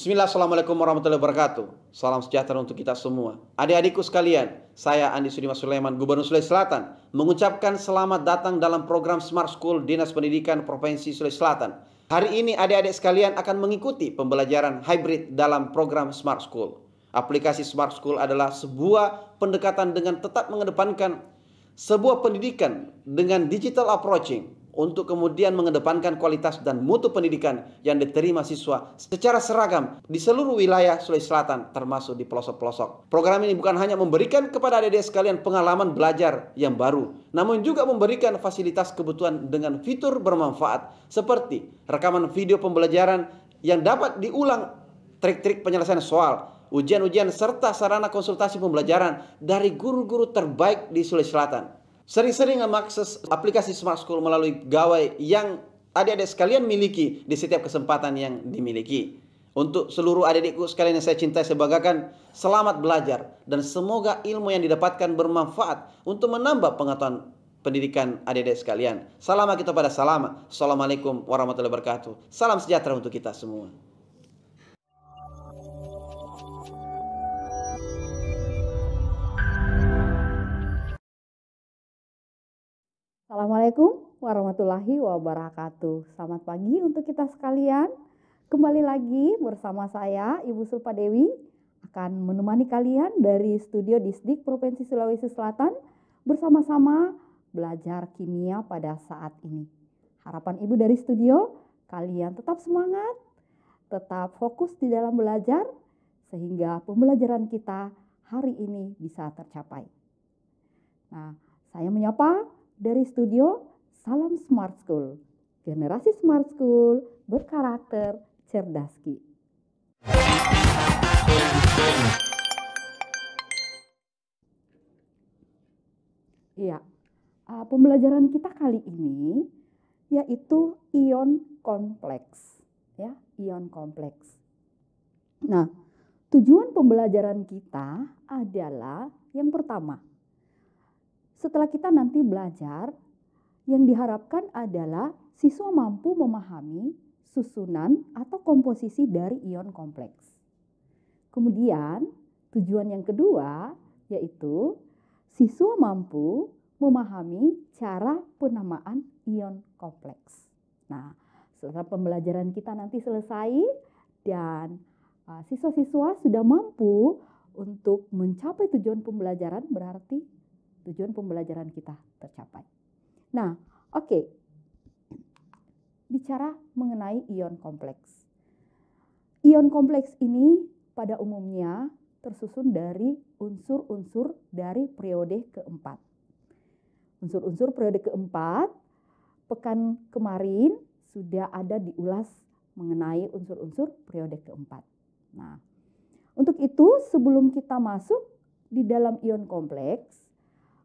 Bismillah, Assalamualaikum warahmatullahi wabarakatuh. Salam sejahtera untuk kita semua. Adik-adikku sekalian, saya Andi Sudimas Sulaiman, Gubernur Sulawesi Selatan, mengucapkan selamat datang dalam program Smart School Dinas Pendidikan Provinsi Sulawesi Selatan. Hari ini adik-adik sekalian akan mengikuti pembelajaran hybrid dalam program Smart School. Aplikasi Smart School adalah sebuah pendekatan dengan tetap mengedepankan sebuah pendidikan dengan digital approaching, untuk kemudian mengedepankan kualitas dan mutu pendidikan yang diterima siswa secara seragam di seluruh wilayah Sulawesi Selatan, termasuk di pelosok-pelosok. Program ini bukan hanya memberikan kepada adik-adik sekalian pengalaman belajar yang baru, namun juga memberikan fasilitas kebutuhan dengan fitur bermanfaat seperti rekaman video pembelajaran yang dapat diulang, trik-trik penyelesaian soal, ujian-ujian, serta sarana konsultasi pembelajaran dari guru-guru terbaik di Sulawesi Selatan. Sering-sering mengakses aplikasi Smart School melalui gawai yang adik-adik sekalian miliki di setiap kesempatan yang dimiliki. Untuk seluruh adik-adikku sekalian yang saya cintai, saya banggakan, selamat belajar dan semoga ilmu yang didapatkan bermanfaat untuk menambah pengetahuan pendidikan adik-adik sekalian. Salam kita pada salama. Assalamualaikum warahmatullahi wabarakatuh. Salam sejahtera untuk kita semua. Assalamualaikum warahmatullahi wabarakatuh. Selamat pagi untuk kita sekalian. Kembali lagi bersama saya, Ibu Sulfa Dewi, akan menemani kalian dari Studio Disdik Provinsi Sulawesi Selatan bersama-sama belajar kimia pada saat ini. Harapan Ibu dari studio, kalian tetap semangat, tetap fokus di dalam belajar, sehingga pembelajaran kita hari ini bisa tercapai. Nah, saya menyapa dari studio, salam Smart School, generasi Smart School berkarakter cerdaski. Iya, pembelajaran kita kali ini yaitu ion kompleks, ya, ion kompleks. Nah, tujuan pembelajaran kita adalah yang pertama, setelah kita nanti belajar, yang diharapkan adalah siswa mampu memahami susunan atau komposisi dari ion kompleks. Kemudian, tujuan yang kedua yaitu siswa mampu memahami cara penamaan ion kompleks. Nah, setelah pembelajaran kita nanti selesai dan siswa-siswa sudah mampu untuk mencapai tujuan pembelajaran, berarti tujuan pembelajaran kita tercapai. Nah, oke. Bicara mengenai ion kompleks. Ion kompleks ini pada umumnya tersusun dari unsur-unsur dari periode keempat. Unsur-unsur periode keempat, pekan kemarin sudah ada diulas mengenai unsur-unsur periode keempat. Nah, untuk itu sebelum kita masuk di dalam ion kompleks,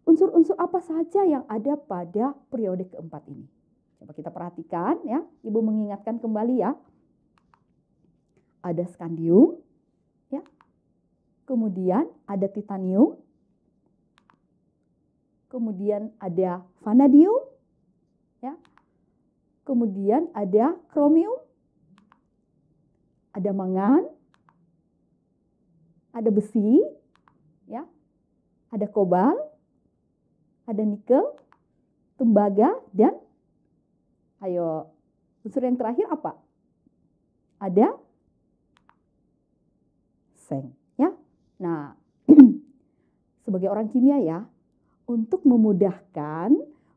unsur-unsur apa saja yang ada pada periode keempat ini? Coba kita perhatikan ya, Ibu mengingatkan kembali ya. Ada skandium, ya. Kemudian ada titanium. Kemudian ada vanadium, ya. Kemudian ada kromium. Ada mangan. Ada besi, ya. Ada kobalt. Ada nikel, tembaga, dan unsur yang terakhir apa? Ada seng, ya. Nah, sebagai orang kimia ya, untuk memudahkan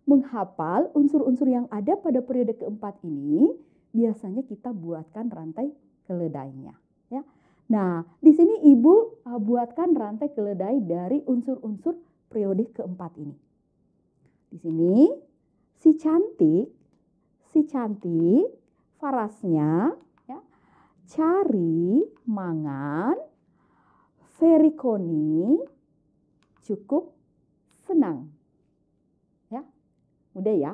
menghafal unsur-unsur yang ada pada periode keempat ini, biasanya kita buatkan rantai keledainya, ya. Nah, di sini Ibu buatkan rantai keledai dari unsur-unsur periode keempat ini. Di sini si cantik, farasnya, ya, cari, mangan, verikoni, cukup, senang. Ya, mudah ya,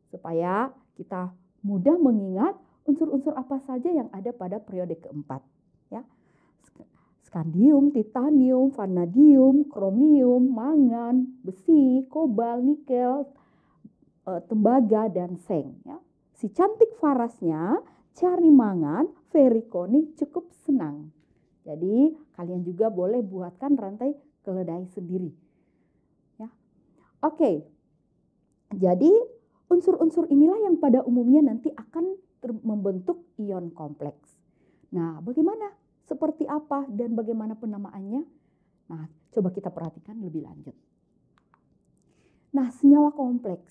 supaya kita mudah mengingat unsur-unsur apa saja yang ada pada periode keempat. Ya, skandium, titanium, vanadium, kromium, mangan, besi, kobalt, nikel, tembaga, dan seng. Ya. Si cantik farasnya cari mangan, verikoni cukup senang. Jadi kalian juga boleh buatkan rantai keledai sendiri. Ya. Oke, jadi unsur-unsur inilah yang pada umumnya nanti akan membentuk ion kompleks. Nah, bagaimana? Seperti apa dan bagaimana penamaannya? Nah, coba kita perhatikan lebih lanjut. Nah, senyawa kompleks.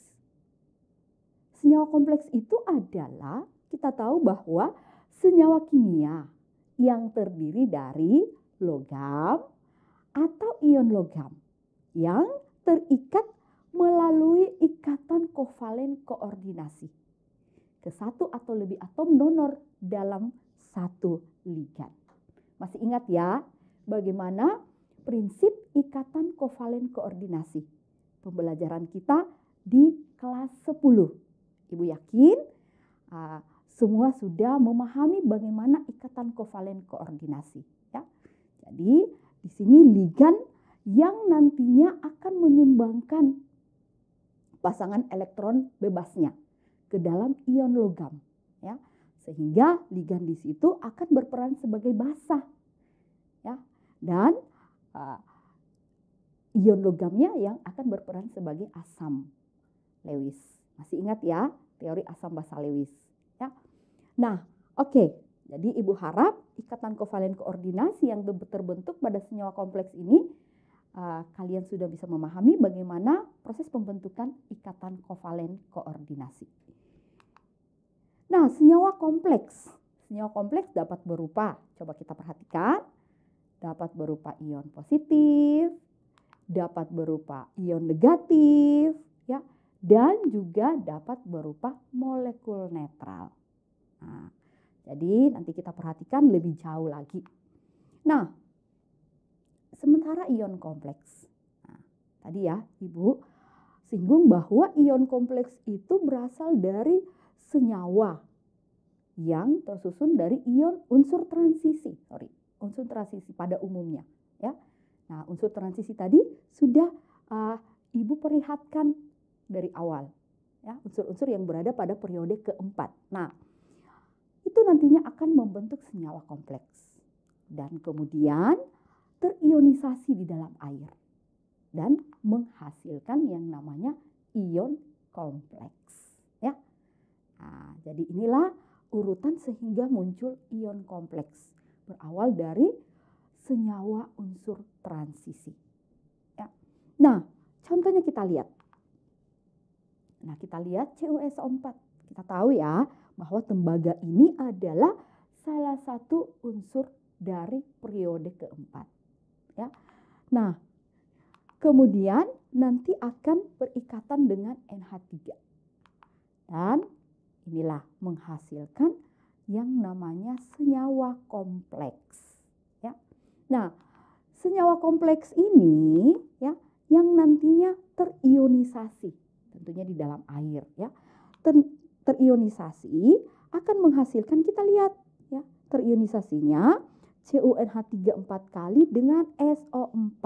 Senyawa kompleks itu adalah, kita tahu bahwa senyawa kimia yang terdiri dari logam atau ion logam yang terikat melalui ikatan kovalen koordinasi ke satu atau lebih atom donor dalam satu ligan. Masih ingat ya bagaimana prinsip ikatan kovalen koordinasi? Pembelajaran kita di kelas 10. Ibu yakin semua sudah memahami bagaimana ikatan kovalen koordinasi. Ya. Jadi di sini ligan yang nantinya akan menyumbangkan pasangan elektron bebasnya ke dalam ion logam. Ya. Sehingga ligan di situ akan berperan sebagai basa. Ya. Dan ion logamnya yang akan berperan sebagai asam Lewis. Masih ingat ya teori asam basa Lewis. Ya. Nah, oke. Jadi ibu harap ikatan kovalen koordinasi yang terbentuk pada senyawa kompleks ini kalian sudah bisa memahami bagaimana proses pembentukan ikatan kovalen koordinasi. Nah, senyawa kompleks. Senyawa kompleks dapat berupa, coba kita perhatikan, dapat berupa ion positif, dapat berupa ion negatif, ya, dan juga dapat berupa molekul netral. Nah, jadi nanti kita perhatikan lebih jauh lagi. Nah, sementara ion kompleks. Nah, tadi ya Ibu singgung bahwa ion kompleks itu berasal dari senyawa yang tersusun dari ion unsur transisi. Unsur transisi pada umumnya. Ya. Nah, unsur transisi tadi sudah Ibu perlihatkan dari awal. Ya, unsur-unsur yang berada pada periode keempat. Nah, itu nantinya akan membentuk senyawa kompleks. Dan kemudian terionisasi di dalam air. Dan menghasilkan yang namanya ion kompleks. Ya. Nah, jadi inilah urutan sehingga muncul ion kompleks. Berawal dari senyawa unsur transisi. Ya. Nah, contohnya kita lihat. Nah, kita lihat CuSO4. Kita tahu ya bahwa tembaga ini adalah salah satu unsur dari periode keempat. Ya. Nah, kemudian nanti akan berikatan dengan NH3. Dan inilah menghasilkan yang namanya senyawa kompleks. Ya. Nah, senyawa kompleks ini ya yang nantinya terionisasi. Tentunya di dalam air ya. Terionisasi akan menghasilkan, kita lihat ya, terionisasinya CuNH3 4 kali dengan SO4.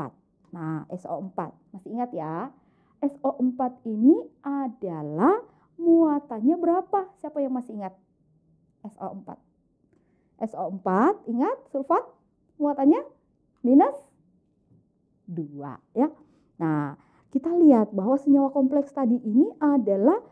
Nah, SO4 masih ingat ya? SO4 ini adalah muatannya berapa? Siapa yang masih ingat? SO4. SO4 ingat sulfat muatannya minus 2 ya. Nah, kita lihat bahwa senyawa kompleks tadi ini adalah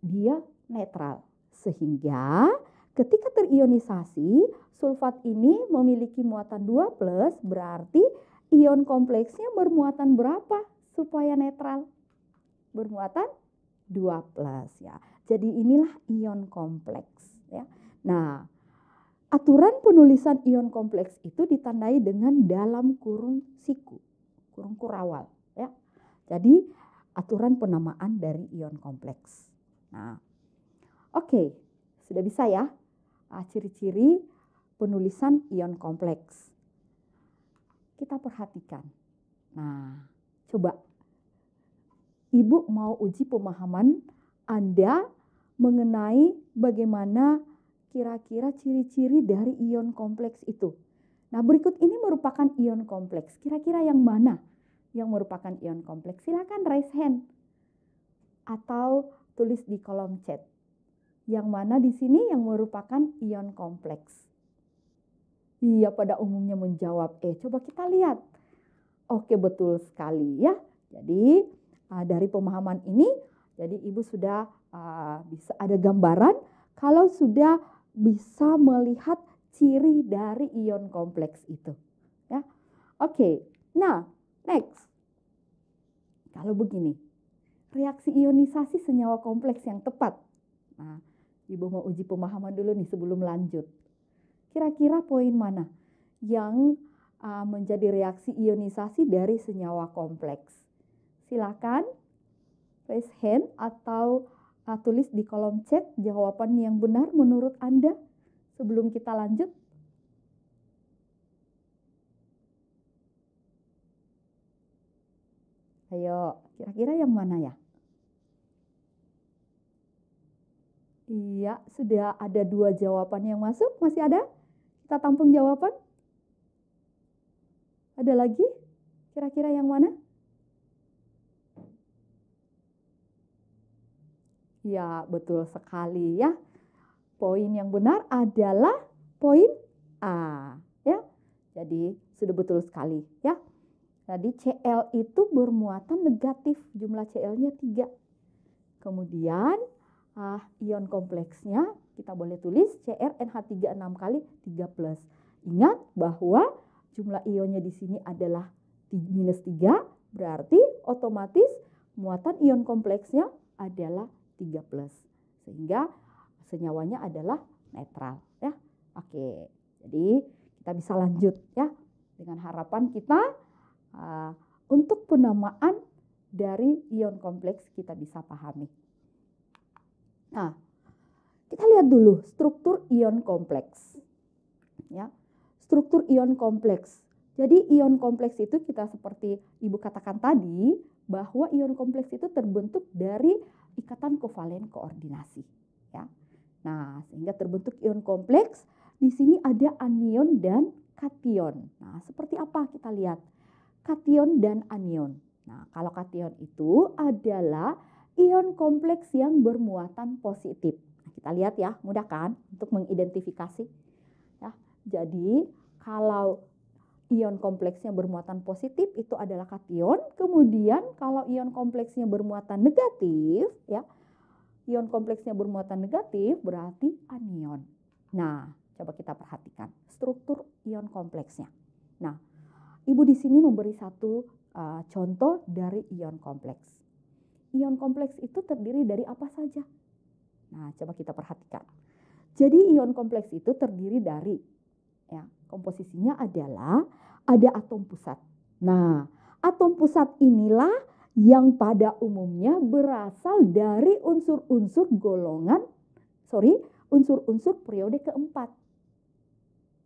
dia netral. Sehingga ketika terionisasi, sulfat ini memiliki muatan 2+, berarti ion kompleksnya bermuatan berapa supaya netral? Bermuatan 2+ ya. Jadi inilah ion kompleks ya. Nah, aturan penulisan ion kompleks itu ditandai dengan dalam kurung siku. Kurung kurawal ya. Jadi aturan penamaan dari ion kompleks. Nah, oke, sudah bisa ya ciri-ciri penulisan ion kompleks. Kita perhatikan. Nah, coba Ibu mau uji pemahaman Anda mengenai bagaimana kira-kira ciri-ciri dari ion kompleks itu. Nah, berikut ini merupakan ion kompleks. Kira-kira yang mana yang merupakan ion kompleks? Silakan raise hand atau tulis di kolom chat. Yang mana di sini yang merupakan ion kompleks? Iya, pada umumnya menjawab E. Coba kita lihat. Oke, betul sekali ya. Jadi dari pemahaman ini, jadi Ibu sudah bisa ada gambaran kalau sudah bisa melihat ciri dari ion kompleks itu. Ya, oke. Nah, next. Kalau begini, reaksi ionisasi senyawa kompleks yang tepat. Nah, Ibu mau uji pemahaman dulu nih sebelum lanjut. Kira-kira poin mana yang menjadi reaksi ionisasi dari senyawa kompleks? Silakan raise hand atau tulis di kolom chat jawaban yang benar menurut Anda sebelum kita lanjut. Ayo, kira-kira yang mana ya? Iya, sudah ada 2 jawaban yang masuk. Masih ada? Kita tampung jawaban. Ada lagi? Kira-kira yang mana? Ya, betul sekali ya. Poin yang benar adalah poin A. Ya, jadi sudah betul sekali ya. Tadi Cl itu bermuatan negatif, jumlah Cl-nya 3. Kemudian ion kompleksnya kita boleh tulis CrNH3 6 kali 3+. Ingat bahwa jumlah ionnya di sini adalah -3, berarti otomatis muatan ion kompleksnya adalah 3+. Sehingga senyawanya adalah netral ya. Oke. Jadi kita bisa lanjut ya dengan harapan kita untuk penamaan dari ion kompleks kita bisa pahami. Nah, kita lihat dulu struktur ion kompleks. Ya, struktur ion kompleks. Jadi ion kompleks itu kita seperti Ibu katakan tadi bahwa ion kompleks itu terbentuk dari ikatan kovalen koordinasi. Ya, nah sehingga terbentuk ion kompleks. Di sini ada anion dan kation. Nah, seperti apa kita lihat? Kation dan anion. Nah, kalau kation itu adalah ion kompleks yang bermuatan positif. Nah, kita lihat ya, mudah kan untuk mengidentifikasi. Ya, jadi kalau ion kompleksnya bermuatan positif itu adalah kation. Kemudian kalau ion kompleksnya bermuatan negatif, ya, ion kompleksnya bermuatan negatif berarti anion. Nah, coba kita perhatikan struktur ion kompleksnya. Nah, Ibu di sini memberi satu contoh dari ion kompleks. Ion kompleks itu terdiri dari apa saja? Nah, coba kita perhatikan. Jadi ion kompleks itu terdiri dari, ya, komposisinya adalah ada atom pusat. Nah, atom pusat inilah yang pada umumnya berasal dari unsur-unsur unsur-unsur periode keempat.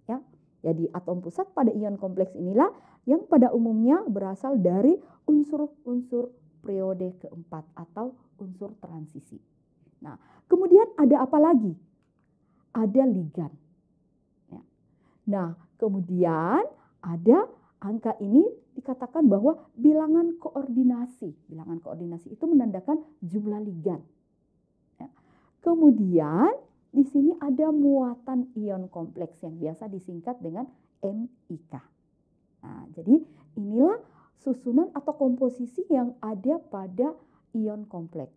Ya, jadi atom pusat pada ion kompleks inilah yang pada umumnya berasal dari unsur-unsur periode keempat atau unsur transisi. Nah, kemudian ada apa lagi? Ada ligan. Ya. Nah, kemudian ada angka ini dikatakan bahwa bilangan koordinasi. Bilangan koordinasi itu menandakan jumlah ligan. Ya. Kemudian di sini ada muatan ion kompleks yang biasa disingkat dengan MIK. Nah, jadi inilah susunan atau komposisi yang ada pada ion kompleks.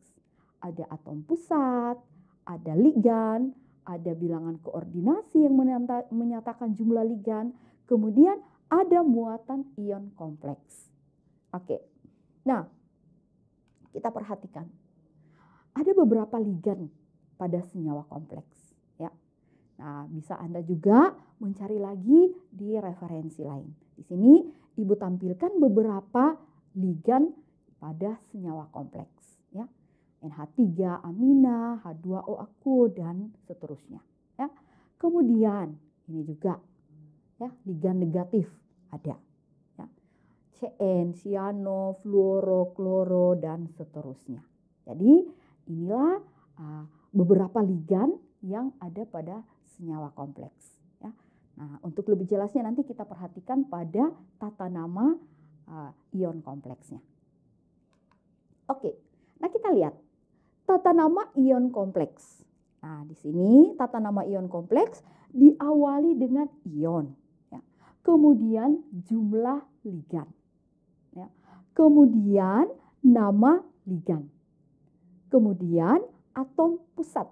Ada atom pusat, ada ligan, ada bilangan koordinasi yang menyatakan jumlah ligan, kemudian ada muatan ion kompleks. Oke, nah kita perhatikan. Ada beberapa ligan pada senyawa kompleks. Ya. Nah, bisa Anda juga mencari lagi di referensi lain. Di sini Ibu tampilkan beberapa ligan pada senyawa kompleks. Ya. NH3 amina, H2O aku, dan seterusnya. Ya. Kemudian ini juga ya, ligan negatif ada. Ya. CN, cyano, fluoro, kloro, dan seterusnya. Jadi inilah beberapa ligan yang ada pada senyawa kompleks. Ya. Nah, untuk lebih jelasnya nanti kita perhatikan pada tata nama ion kompleksnya. Oke, nah kita lihat tata nama ion kompleks. Nah, di sini tata nama ion kompleks diawali dengan ion, ya. Kemudian jumlah ligan, ya. Kemudian nama ligan, kemudian atom pusat,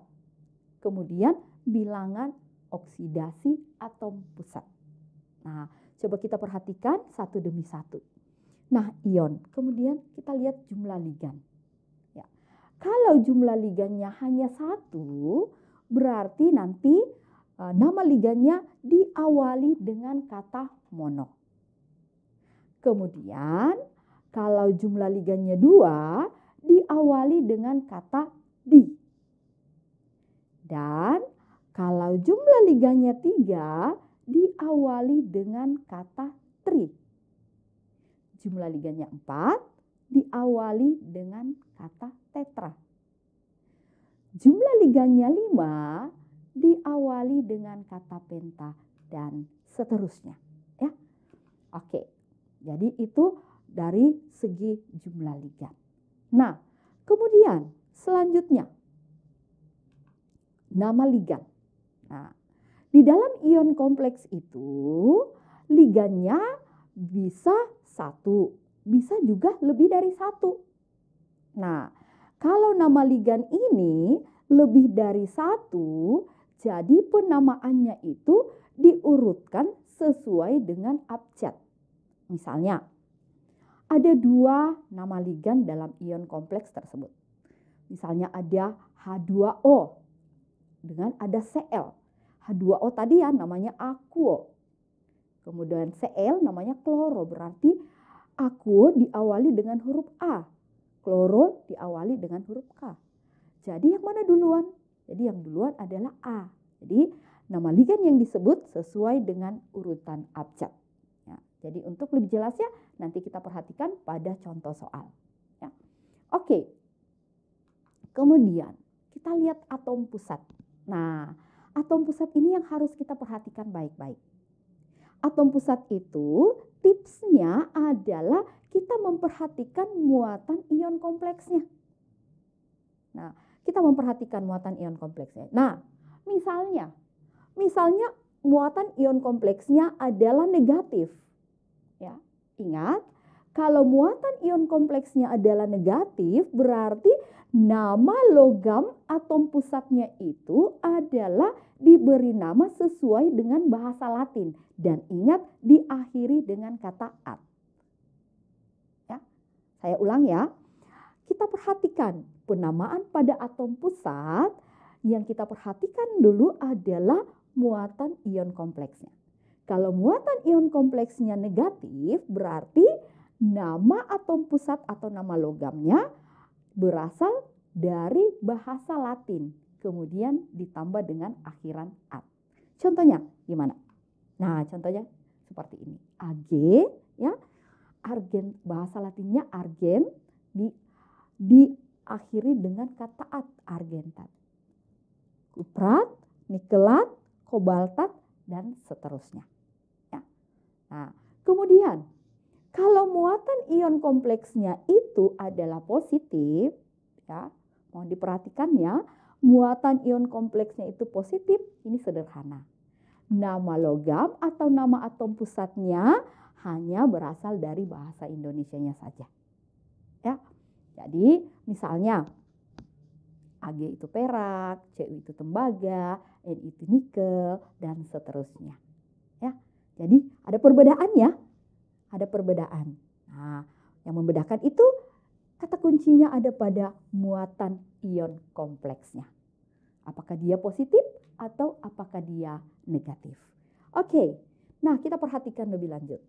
kemudian bilangan oksidasi atom pusat. Nah, coba kita perhatikan satu demi satu. Nah, ion, kemudian kita lihat jumlah ligan. Ya. Kalau jumlah ligannya hanya satu, berarti nanti nama ligannya diawali dengan kata mono. Kemudian, kalau jumlah ligannya 2, diawali dengan kata di. Dan kalau jumlah ligannya 3, diawali dengan kata tri. Jumlah ligannya 4, diawali dengan kata tetra. Jumlah ligannya 5, diawali dengan kata penta dan seterusnya. Ya, oke. Jadi itu dari segi jumlah ligan. Nah, kemudian selanjutnya nama ligan. Nah, di dalam ion kompleks itu ligannya bisa 1, bisa juga lebih dari 1. Nah, kalau nama ligan ini lebih dari 1, jadi penamaannya itu diurutkan sesuai dengan abjad. Misalnya, ada 2 nama ligan dalam ion kompleks tersebut. Misalnya ada H2O dengan ada Cl. H2O tadi ya namanya aquo. Kemudian Cl namanya kloro, berarti aquo diawali dengan huruf A. Kloro diawali dengan huruf K. Jadi yang mana duluan? Jadi yang duluan adalah A. Jadi nama ligan yang disebut sesuai dengan urutan abjad. Ya, jadi untuk lebih jelasnya nanti kita perhatikan pada contoh soal. Ya. Oke. Kemudian kita lihat atom pusat. Nah, atom pusat ini yang harus kita perhatikan baik-baik. Atom pusat itu tipsnya adalah kita memperhatikan muatan ion kompleksnya. Nah, kita memperhatikan muatan ion kompleksnya. Nah, misalnya muatan ion kompleksnya adalah negatif. Ya, ingat, kalau muatan ion kompleksnya adalah negatif, berarti nama logam atom pusatnya itu adalah diberi nama sesuai dengan bahasa Latin. Dan ingat, diakhiri dengan kata at. Ya, saya ulang ya. Kita perhatikan penamaan pada atom pusat, yang kita perhatikan dulu adalah muatan ion kompleksnya. Kalau muatan ion kompleksnya negatif, berarti nama atom pusat atau nama logamnya berasal dari bahasa Latin, kemudian ditambah dengan akhiran at. Contohnya gimana? Nah, contohnya seperti ini. Ag, ya, argen, bahasa Latinnya argen, diakhiri dengan kata at, argentat. Kuprat, nikelat, kobaltat, dan seterusnya. Ya. Nah, kemudian kalau muatan ion kompleksnya itu adalah positif, ya, mohon diperhatikan ya, muatan ion kompleksnya itu positif, ini sederhana. Nama logam atau nama atom pusatnya hanya berasal dari bahasa Indonesianya saja. Ya. Jadi misalnya Ag itu perak, Cu itu tembaga, N itu nikel, dan seterusnya. Ya. Jadi ada perbedaannya. Ada perbedaan. Nah, yang membedakan itu kata kuncinya ada pada muatan ion kompleksnya. Apakah dia positif atau apakah dia negatif. Oke, nah kita perhatikan lebih lanjut.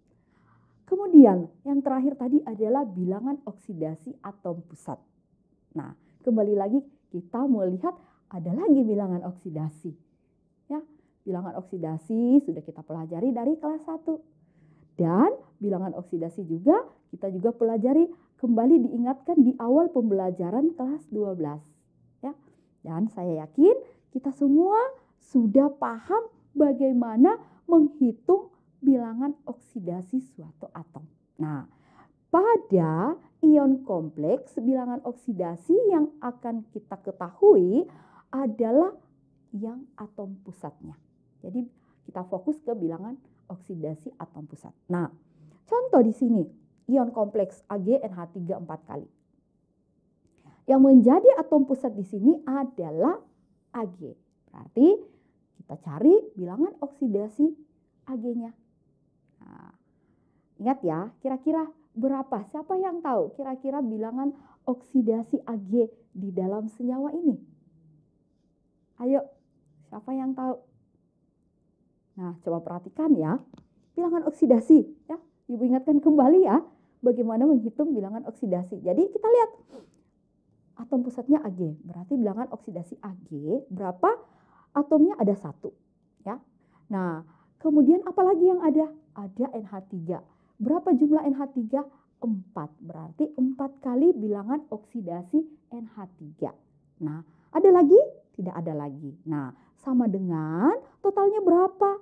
Kemudian yang terakhir tadi adalah bilangan oksidasi atom pusat. Nah, kembali lagi kita melihat ada lagi bilangan oksidasi. Ya, bilangan oksidasi sudah kita pelajari dari kelas 1. Dan bilangan oksidasi juga kita juga pelajari, kembali diingatkan di awal pembelajaran kelas 12. Ya. Dan saya yakin kita semua sudah paham bagaimana menghitung bilangan oksidasi suatu atom. Nah, pada ion kompleks bilangan oksidasi yang akan kita ketahui adalah yang atom pusatnya. Jadi kita fokus ke bilangan oksidasi atom pusat. Nah, contoh di sini, ion kompleks AgNH3 4 kali. Yang menjadi atom pusat di sini adalah Ag. Berarti kita cari bilangan oksidasi Ag-nya. Nah, ingat ya, kira-kira berapa? Siapa yang tahu kira-kira bilangan oksidasi Ag di dalam senyawa ini? Ayo, siapa yang tahu? Nah, coba perhatikan ya, bilangan oksidasi. Ya, Ibu ingatkan kembali ya, bagaimana menghitung bilangan oksidasi. Jadi kita lihat, atom pusatnya Ag, berarti bilangan oksidasi Ag berapa? Atomnya ada 1. Ya. Nah, kemudian apa lagi yang ada? Ada NH3. Berapa jumlah NH3? 4. Berarti 4 kali bilangan oksidasi NH3. Nah, ada lagi? Tidak ada lagi. Nah, sama dengan totalnya berapa?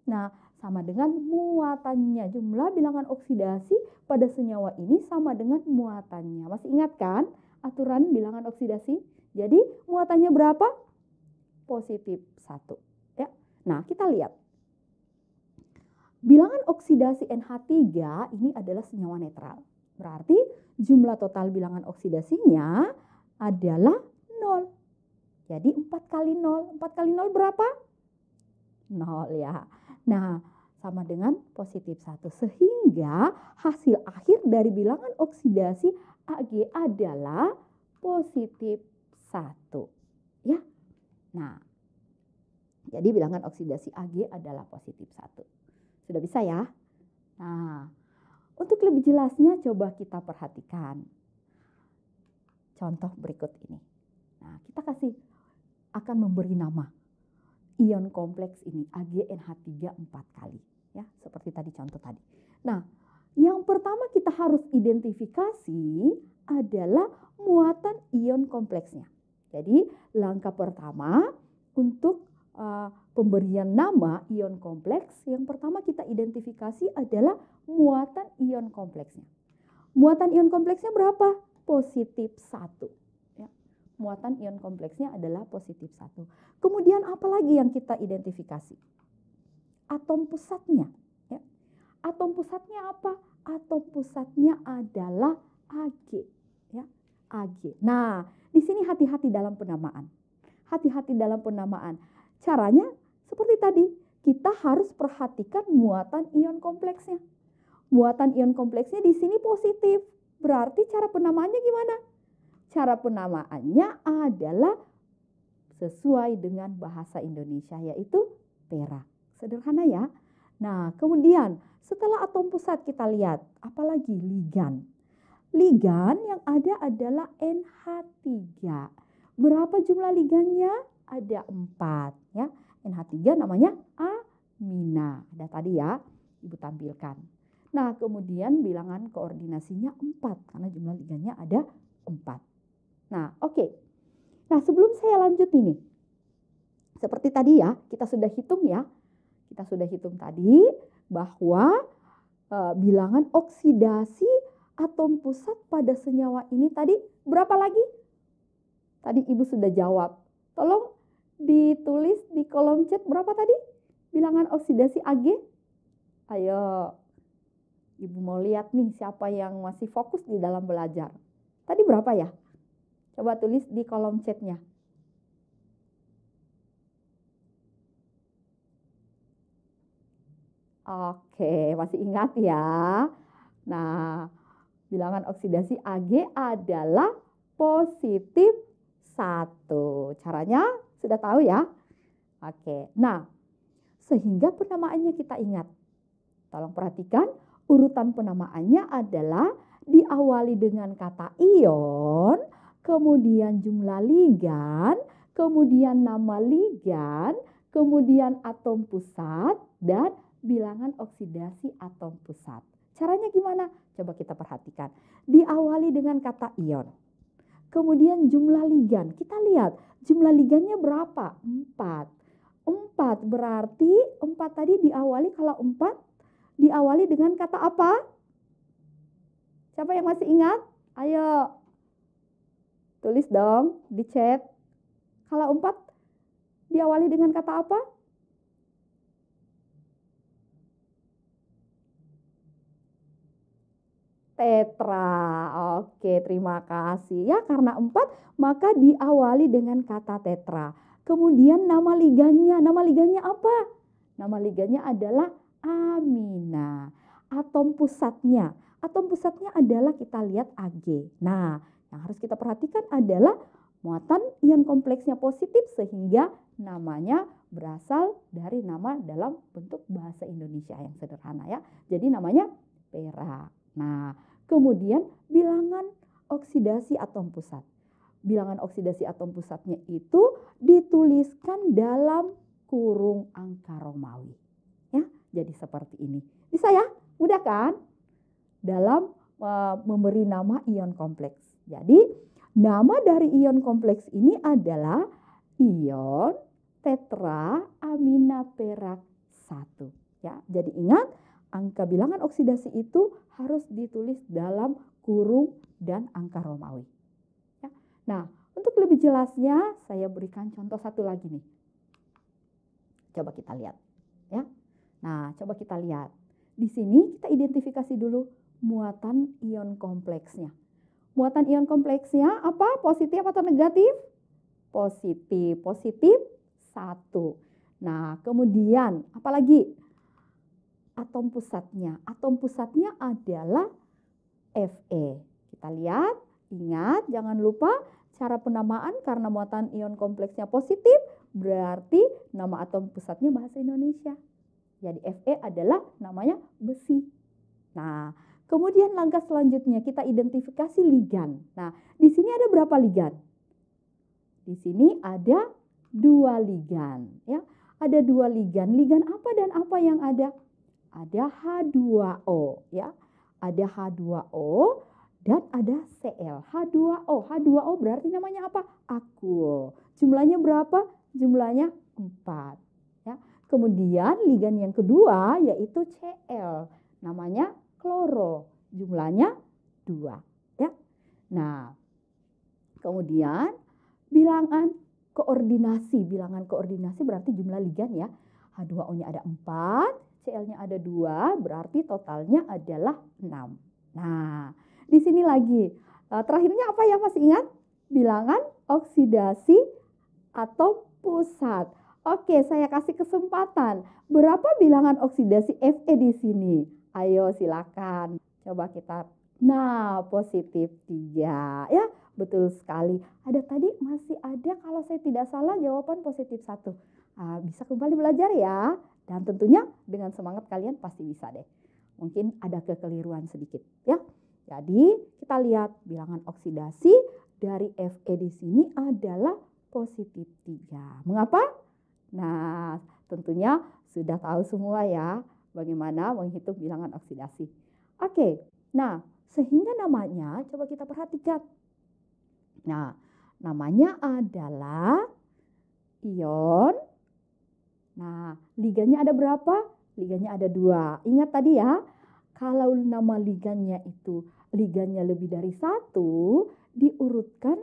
Nah, sama dengan muatannya. Jumlah bilangan oksidasi pada senyawa ini sama dengan muatannya. Masih ingat kan aturan bilangan oksidasi? Jadi muatannya berapa? Positif 1. Ya. Nah, kita lihat. Bilangan oksidasi NH3 ini adalah senyawa netral. Berarti jumlah total bilangan oksidasinya adalah 0. Jadi 4 kali 0. 4 kali 0 berapa? 0 ya. Nah, sama dengan positif 1. Sehingga hasil akhir dari bilangan oksidasi Ag adalah positif 1. Ya. Nah, jadi bilangan oksidasi Ag adalah positif 1. Sudah bisa ya? Nah, untuk lebih jelasnya coba kita perhatikan contoh berikut ini. Nah, kita akan memberi nama ion kompleks ini AgNH3 4 kali. Ya, seperti tadi contoh tadi. Nah, yang pertama kita harus identifikasi adalah muatan ion kompleksnya. Jadi, langkah pertama untuk pemberian nama ion kompleks, yang pertama kita identifikasi adalah muatan ion kompleksnya. Muatan ion kompleksnya berapa? Positif 1. Ya. Muatan ion kompleksnya adalah positif 1. Kemudian apa lagi yang kita identifikasi? Atom pusatnya. Ya. Atom pusatnya apa? Atom pusatnya adalah Ag. Ya. Ag. Nah, di sini hati-hati dalam penamaan. Hati-hati dalam penamaan. Caranya seperti tadi, kita harus perhatikan muatan ion kompleksnya. Muatan ion kompleksnya di sini positif. Berarti cara penamaannya gimana? Cara penamaannya adalah sesuai dengan bahasa Indonesia, yaitu perak. Sederhana ya. Nah, kemudian setelah atom pusat kita lihat, apalagi ligan. Ligan yang ada adalah NH3. Berapa jumlah ligannya? Ada 4 ya. NH3 namanya amina. Ada tadi ya, Ibu tampilkan. Nah, kemudian bilangan koordinasinya 4 karena jumlah ligannya ada 4. Nah, oke. Nah, sebelum saya lanjut ini. Seperti tadi ya, kita sudah hitung ya. Kita sudah hitung tadi bahwa bilangan oksidasi atom pusat pada senyawa ini tadi berapa lagi? Tadi Ibu sudah jawab. Tolong ditulis di kolom chat berapa tadi bilangan oksidasi Ag? Ayo, Ibu mau lihat nih siapa yang masih fokus di dalam belajar. Tadi berapa ya? Coba tulis di kolom chatnya. Oke, masih ingat ya? Nah, bilangan oksidasi Ag adalah positif 1. Caranya sudah tahu ya? Oke. Nah, sehingga penamaannya kita ingat. Tolong perhatikan, urutan penamaannya adalah diawali dengan kata ion, kemudian jumlah ligan, kemudian nama ligan, kemudian atom pusat, dan bilangan oksidasi atom pusat. Caranya gimana? Coba kita perhatikan. Diawali dengan kata ion. Kemudian jumlah ligan. Kita lihat jumlah ligannya berapa? 4. 4 berarti 4 tadi diawali, kalau 4 diawali dengan kata apa? Siapa yang masih ingat? Ayo. Tulis dong di chat. Kalau 4 diawali dengan kata apa? Tetra. Oke, terima kasih. Ya, karena 4 maka diawali dengan kata tetra. Kemudian nama ligannya. Nama ligannya apa? Nama ligannya adalah amina. Atom pusatnya. Atom pusatnya adalah kita lihat Ag. Nah, yang harus kita perhatikan adalah muatan ion kompleksnya positif sehingga namanya berasal dari nama dalam bentuk bahasa Indonesia yang sederhana ya. Jadi namanya perak. Nah, kemudian bilangan oksidasi atom pusat. Bilangan oksidasi atom pusatnya itu dituliskan dalam kurung angka Romawi. Ya, jadi seperti ini. Bisa ya? Mudah kan? Dalam memberi nama ion kompleks. Jadi, nama dari ion kompleks ini adalah ion tetra amina perak 1. Ya, jadi ingat angka bilangan oksidasi itu harus ditulis dalam kurung dan angka Romawi. Ya. Nah, untuk lebih jelasnya saya berikan contoh satu lagi nih. Coba kita lihat. Ya. Nah, coba kita lihat. Di sini kita identifikasi dulu muatan ion kompleksnya. Muatan ion kompleksnya apa? Positif atau negatif? Positif. Positif 1. Nah, kemudian apa lagi? Atom pusatnya. Atom pusatnya adalah Fe. Kita lihat, ingat jangan lupa cara penamaan karena muatan ion kompleksnya positif berarti nama atom pusatnya bahasa Indonesia. Jadi Fe adalah namanya besi. Nah, kemudian langkah selanjutnya kita identifikasi ligan. Nah, di sini ada berapa ligan? Di sini ada 2 ligan ya. Ada 2 ligan. Ligan apa dan apa yang ada? Ada H2O ya. Ada H2O dan ada Cl. H2O. H2O berarti namanya apa? Aquo. Jumlahnya berapa? Jumlahnya 4 ya. Kemudian ligan yang kedua yaitu Cl. Namanya kloro. Jumlahnya 2 ya. Nah, kemudian bilangan koordinasi. Bilangan koordinasi berarti jumlah ligan ya. H2O-nya ada 4. Cl-nya ada 2, berarti totalnya adalah 6. Nah, di sini lagi. Terakhirnya apa ya, masih ingat? Bilangan oksidasi atom pusat. Oke, saya kasih kesempatan. Berapa bilangan oksidasi Fe di sini? Ayo silakan. Coba kita. Nah, positif 3. Ya, betul sekali. Ada tadi masih ada kalau saya tidak salah jawaban positif 1. Bisa kembali belajar ya. Dan tentunya dengan semangat kalian pasti bisa deh. Mungkin ada kekeliruan sedikit ya. Jadi kita lihat bilangan oksidasi dari Fe di sini adalah positif 3. Mengapa? Nah, tentunya sudah tahu semua ya bagaimana menghitung bilangan oksidasi. Oke, nah sehingga namanya coba kita perhatikan. Nah, namanya adalah ion. Nah, ligannya ada berapa? Ligannya ada 2. Ingat tadi ya, kalau nama ligannya itu ligannya lebih dari 1, diurutkan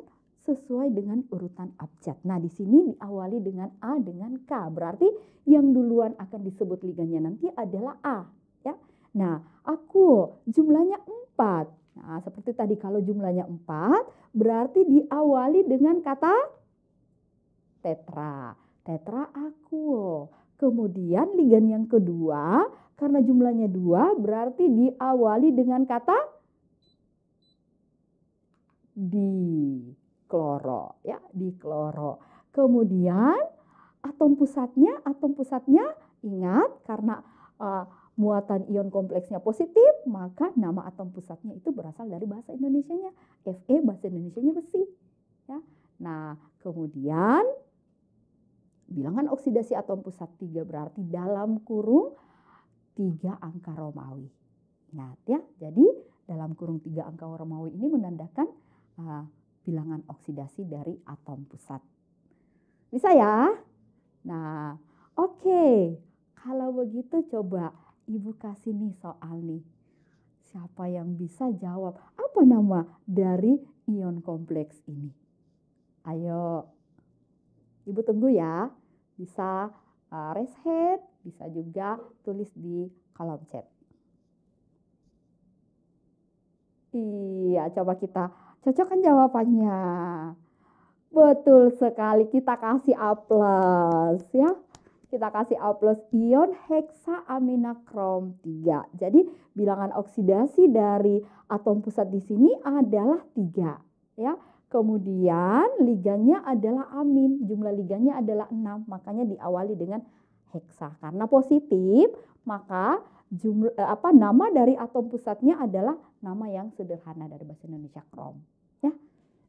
sesuai dengan urutan abjad. Nah, di sini diawali dengan A dengan K. Berarti yang duluan akan disebut ligannya nanti adalah A. Ya. Nah, aquo jumlahnya 4. Nah, seperti tadi kalau jumlahnya 4, berarti diawali dengan kata tetra. Tetra aquo. Kemudian ligan yang kedua, karena jumlahnya 2, berarti diawali dengan kata dikloro. Ya, dikloro. Kemudian atom pusatnya ingat karena muatan ion kompleksnya positif, maka nama atom pusatnya itu berasal dari bahasa Indonesianya. Fe bahasa Indonesianya besi. Ya. Nah, kemudian bilangan oksidasi atom pusat 3 berarti dalam kurung 3 angka Romawi. Ingat ya, jadi dalam kurung 3 angka Romawi ini menandakan bilangan oksidasi dari atom pusat. Bisa ya? Nah, oke. Kalau begitu coba Ibu kasih nih soal nih. Siapa yang bisa jawab? Apa nama dari ion kompleks ini? Ayo. Ibu tunggu ya. Bisa raise hand, bisa juga tulis di kolom chat. Iya, coba kita cocokkan jawabannya. Betul sekali, kita kasih A+ ya. Kita kasih A+ ion heksaminakrom 3. Jadi bilangan oksidasi dari atom pusat di sini adalah 3 ya. Kemudian ligannya adalah amin, jumlah ligannya adalah 6, makanya diawali dengan heksa. Karena positif, maka nama dari atom pusatnya adalah nama yang sederhana dari bahasa Indonesia, krom. Ya,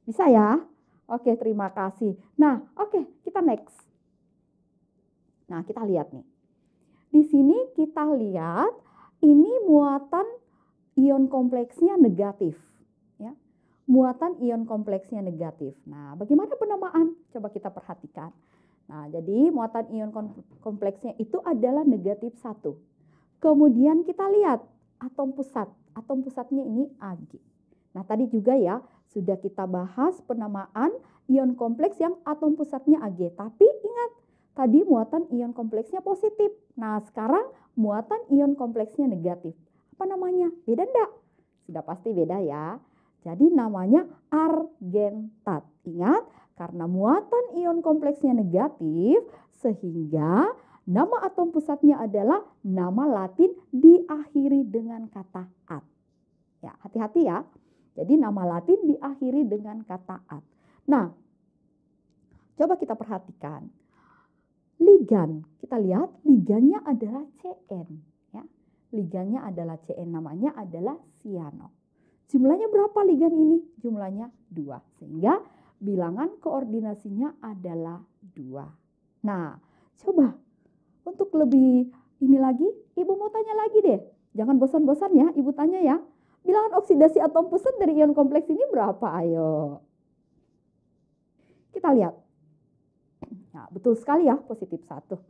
bisa ya? Oke, terima kasih. Nah, oke, kita next. Nah, kita lihat nih. Di sini kita lihat ini muatan ion kompleksnya negatif. Ya, muatan ion kompleksnya negatif. Nah, bagaimana penamaan? Coba kita perhatikan. Nah, jadi muatan ion kompleksnya itu adalah negatif 1. Kemudian kita lihat atom pusat. Atom pusatnya ini Ag. Nah, tadi juga ya sudah kita bahas penamaan ion kompleks yang atom pusatnya Ag. Tapi ingat, tadi muatan ion kompleksnya positif. Nah, sekarang muatan ion kompleksnya negatif. Apa namanya? Beda enggak? Sudah pasti beda ya. Jadi namanya argentat. Ingat, karena muatan ion kompleksnya negatif, sehingga nama atom pusatnya adalah nama Latin diakhiri dengan kata at. Ya, hati-hati ya. Jadi nama Latin diakhiri dengan kata at. Nah, coba kita perhatikan. Ligan, kita lihat ligannya adalah Cn. Ya. Ligannya adalah Cn, namanya adalah siano. Jumlahnya berapa ligan ini? Jumlahnya 2. Sehingga bilangan koordinasinya adalah 2. Nah, coba untuk lebih ini lagi, Ibu mau tanya lagi deh. Jangan bosan-bosan ya, Ibu tanya ya. Bilangan oksidasi atom pusat dari ion kompleks ini berapa? Ayo. Kita lihat. Nah, betul sekali ya, positif 1.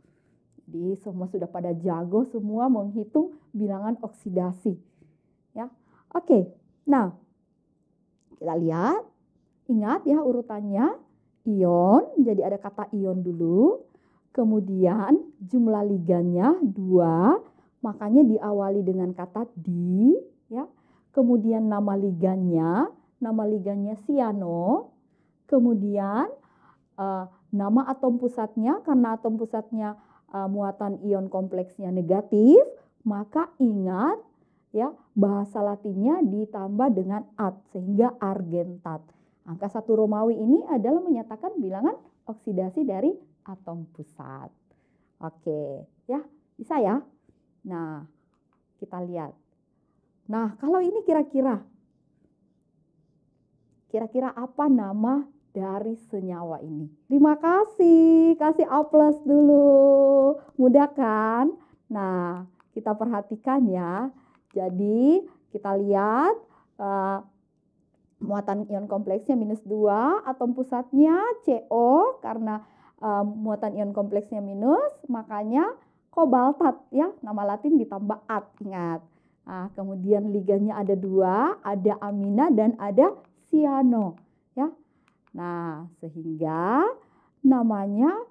Jadi semua sudah pada jago semua menghitung bilangan oksidasi. Ya. Oke. Nah, kita lihat. Ingat ya urutannya. Ion, jadi ada kata ion dulu. Kemudian jumlah ligannya 2, makanya diawali dengan kata di, ya. Kemudian nama ligannya siano. Kemudian nama atom pusatnya, karena atom pusatnya muatan ion kompleksnya negatif, maka ingat ya bahasa Latinnya ditambah dengan at sehingga argentat. Angka 1 Romawi ini adalah menyatakan bilangan oksidasi dari atom pusat. Oke, ya, bisa ya? Nah, kita lihat. Nah, kalau ini kira-kira apa nama dari senyawa ini? Terima kasih, kasih A+ dulu. Mudah kan? Nah, kita perhatikan ya. Jadi, kita lihat muatan ion kompleksnya -2, atom pusatnya CO karena muatan ion kompleksnya minus, makanya kobaltat ya, nama Latin ditambah at, ingat. Nah, kemudian ligannya ada 2, ada amina dan ada siano ya. Nah, sehingga namanya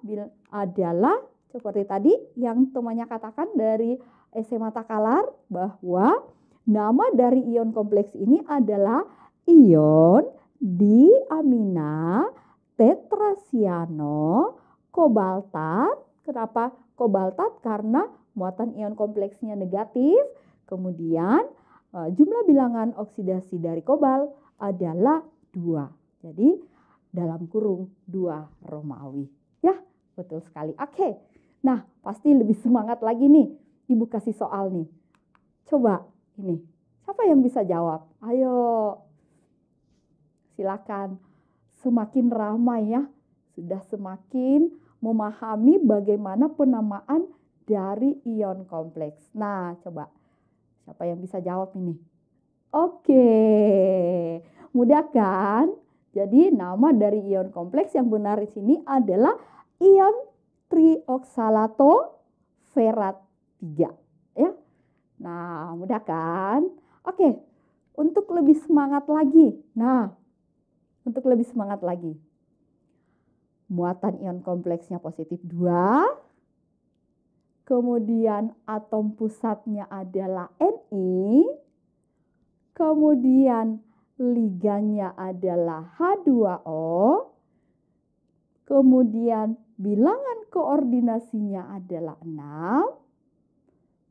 adalah seperti tadi yang temannya katakan dari SMA Takalar bahwa nama dari ion kompleks ini adalah ion diamina tetrasiano kobaltat. Kenapa kobaltat? Karena muatan ion kompleksnya negatif. Kemudian jumlah bilangan oksidasi dari kobal adalah 2. Jadi dalam kurung 2 Romawi. Ya, betul sekali. Oke. Nah, pasti lebih semangat lagi nih. Ibu kasih soal nih. Coba ini. Siapa yang bisa jawab? Ayo. Silakan. Semakin ramai ya. Sudah semakin memahami bagaimana penamaan dari ion kompleks. Nah, coba. Siapa yang bisa jawab ini? Oke. Mudah kan? Jadi nama dari ion kompleks yang benar di sini adalah ion trioksalato ferat 3. Ya. Nah, mudah kan? Oke. Untuk lebih semangat lagi. Nah, untuk lebih semangat lagi. muatan ion kompleksnya positif 2. Kemudian atom pusatnya adalah Ni. Kemudian ligannya adalah H2O. Kemudian bilangan koordinasinya adalah 6.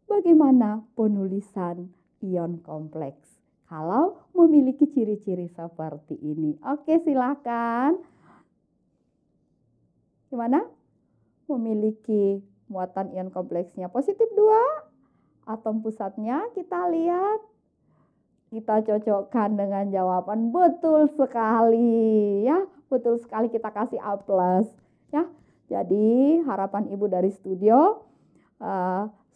Bagaimana penulisan ion kompleks kalau memiliki ciri-ciri seperti ini? Oke, silakan. Gimana? Memiliki muatan ion kompleksnya positif 2. Atom pusatnya kita lihat. Kita cocokkan dengan jawaban betul sekali ya. Betul sekali, kita kasih A+ ya. Jadi harapan Ibu dari studio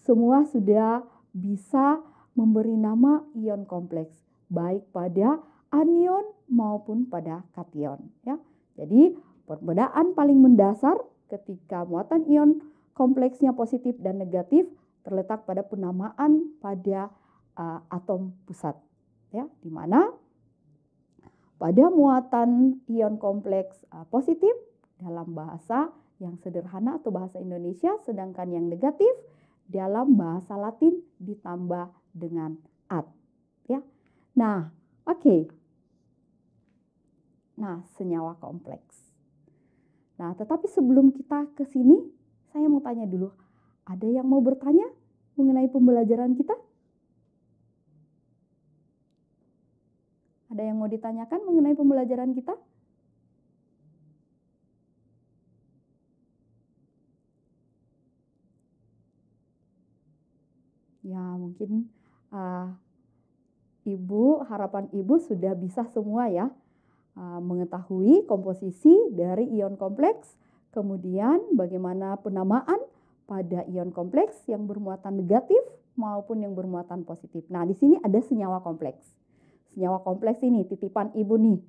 semua sudah bisa memberi nama ion kompleks baik pada anion maupun pada kation ya. Jadi perbedaan paling mendasar ketika muatan ion kompleksnya positif dan negatif terletak pada penamaan pada atom pusat ya, di mana pada muatan ion kompleks positif dalam bahasa yang sederhana atau bahasa Indonesia, sedangkan yang negatif dalam bahasa Latin ditambah dengan -at ya. Nah, oke. Nah, senyawa kompleks. Nah, tetapi sebelum kita ke sini, saya mau tanya dulu, ada yang mau bertanya mengenai pembelajaran kita? Ada yang mau ditanyakan mengenai pembelajaran kita? Ya, mungkin harapan Ibu sudah bisa semua ya mengetahui komposisi dari ion kompleks, kemudian bagaimana penamaan pada ion kompleks yang bermuatan negatif maupun yang bermuatan positif. Nah, di sini ada senyawa kompleks. Senyawa kompleks ini titipan Ibu nih.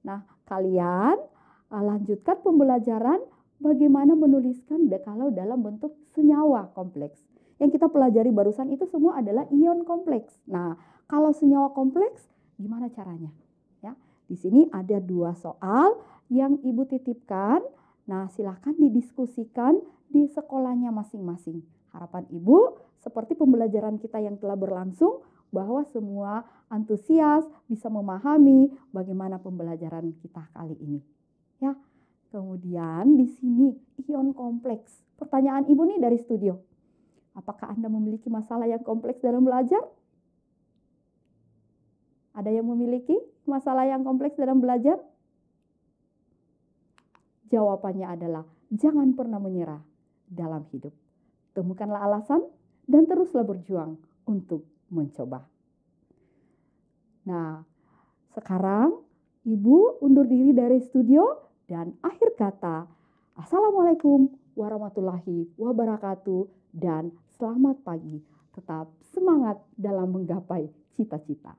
Nah, kalian lanjutkan pembelajaran bagaimana menuliskan kalau dalam bentuk senyawa kompleks. Yang kita pelajari barusan itu semua adalah ion kompleks. Nah, kalau senyawa kompleks gimana caranya? Ya, di sini ada 2 soal yang Ibu titipkan. Nah, silakan didiskusikan di sekolahnya masing-masing. Harapan Ibu seperti pembelajaran kita yang telah berlangsung, bahwa semua antusias bisa memahami bagaimana pembelajaran kita kali ini. Ya. Kemudian di sini ion kompleks. Pertanyaan Ibu nih dari studio. Apakah Anda memiliki masalah yang kompleks dalam belajar? Ada yang memiliki masalah yang kompleks dalam belajar? Jawabannya adalah jangan pernah menyerah dalam hidup. Temukanlah alasan dan teruslah berjuang untuk mencoba. Nah, sekarang Ibu undur diri dari studio dan akhir kata, Assalamualaikum warahmatullahi wabarakatuh dan selamat pagi. Tetap semangat dalam menggapai cita-cita.